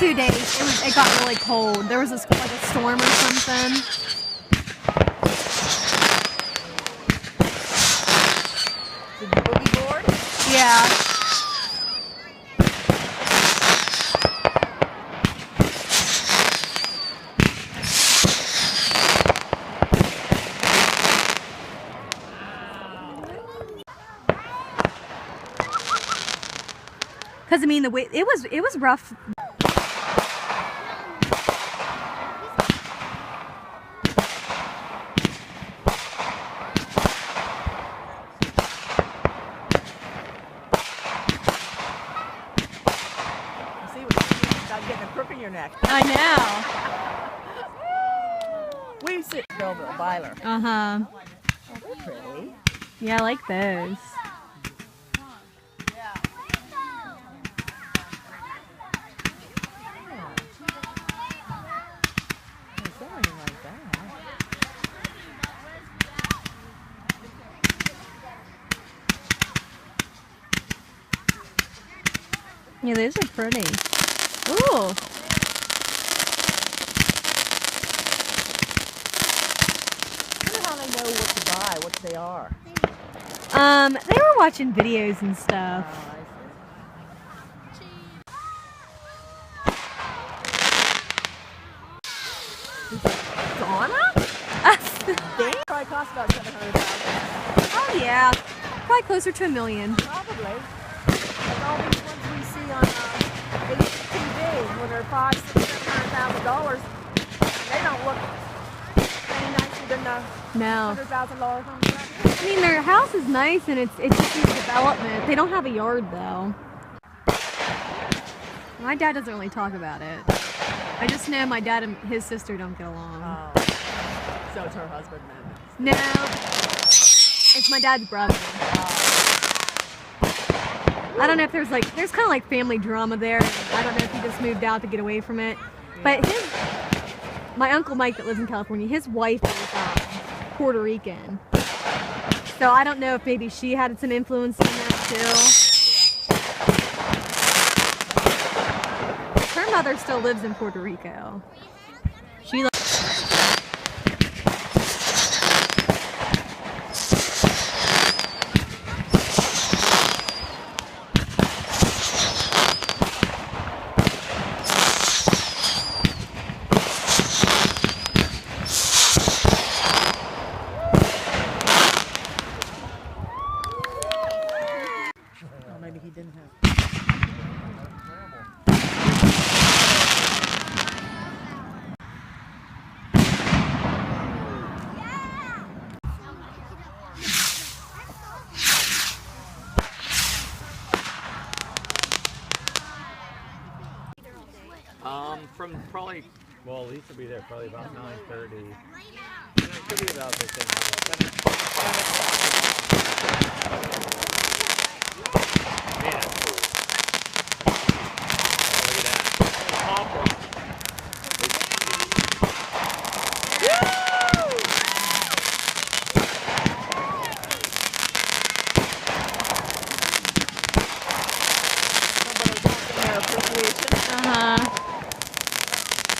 2 days. It got really cold. There was like a storm or something. Did you boogie board? Yeah. Because I mean, the way it was rough. Getting a crook in your neck. I know. We sit Belleville, Byler. Uh-huh. Oh, they're pretty. Yeah, I like those. Yeah, those are pretty. Ooh. I wonder how they know what to buy, what they are. They were watching videos and stuff. Donna? They probably cost about $700,000. Oh yeah, probably closer to $1 million. Probably. Like all these ones we see on HTV, where they're $500,000, $600,000, they don't look any nicer than the No. $100,000 homes. I mean, their house is nice and it's just new development. They don't have a yard though. My dad doesn't really talk about it. I just know my dad and his sister don't get along. Oh. So it's her husband then? No. It's my dad's brother. I don't know if there's kind of like family drama there. I don't know if he just moved out to get away from it. But my Uncle Mike that lives in California, his wife is Puerto Rican. So I don't know if maybe she had some influence in that too. Her mother still lives in Puerto Rico. She Maybe he didn't have. From probably, well, Lisa will be there probably about 9:30. It could be about the same time. 7 o'clock. Man, that's cool. Look at that. Popcorn.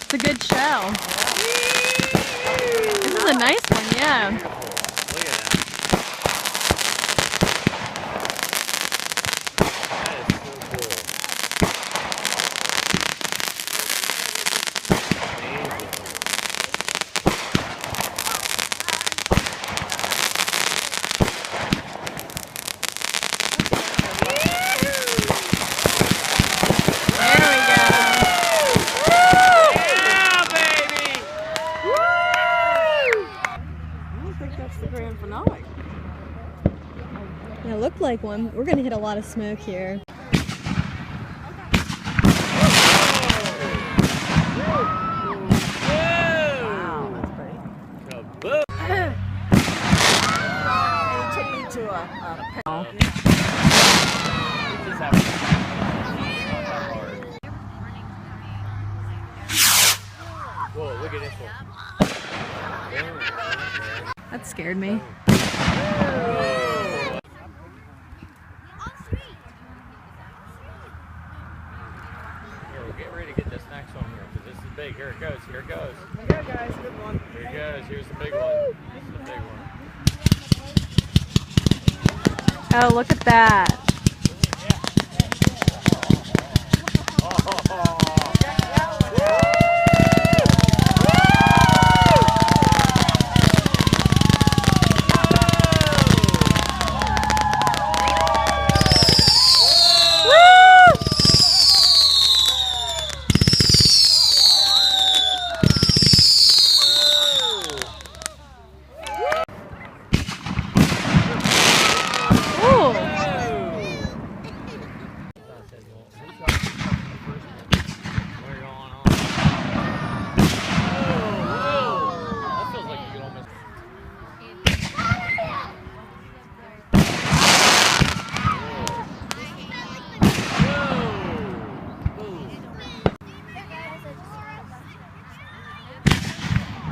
It's a good show. This is a nice one, yeah. Look at that. That is so cool. Amazing. There we go. It looked like one. We're gonna hit a lot of smoke here. Wow, that's pretty. Kaboom! He took me to a panel. Just have not that hard. Whoa, look at this one. That scared me. Here, we'll get ready to get this next Yeah, guys, good one. Here he goes. Here's the big one. This is the big one. Oh, look at that.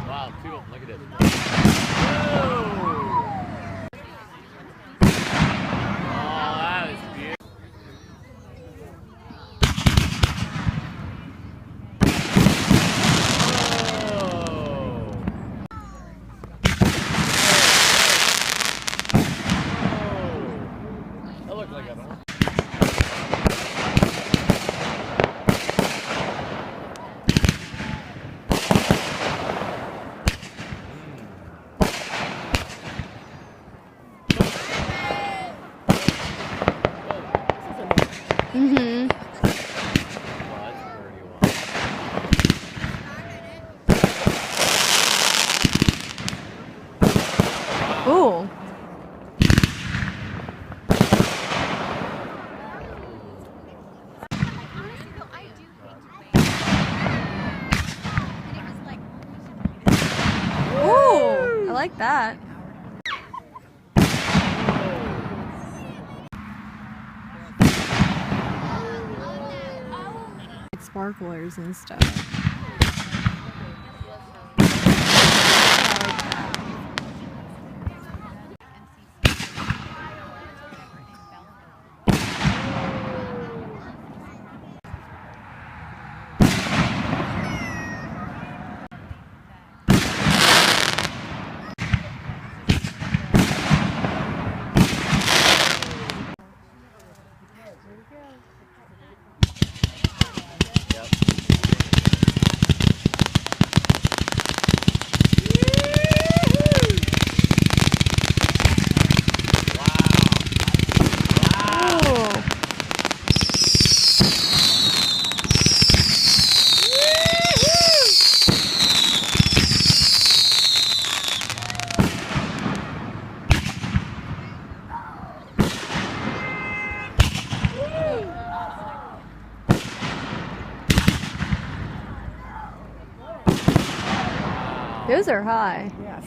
Wow, two of them. Look at this. Oh, that is beautiful. That looked like a one. Mm-hmm. Ooh. Ooh, I like that. Sparklers and stuff. Those are high. Yes.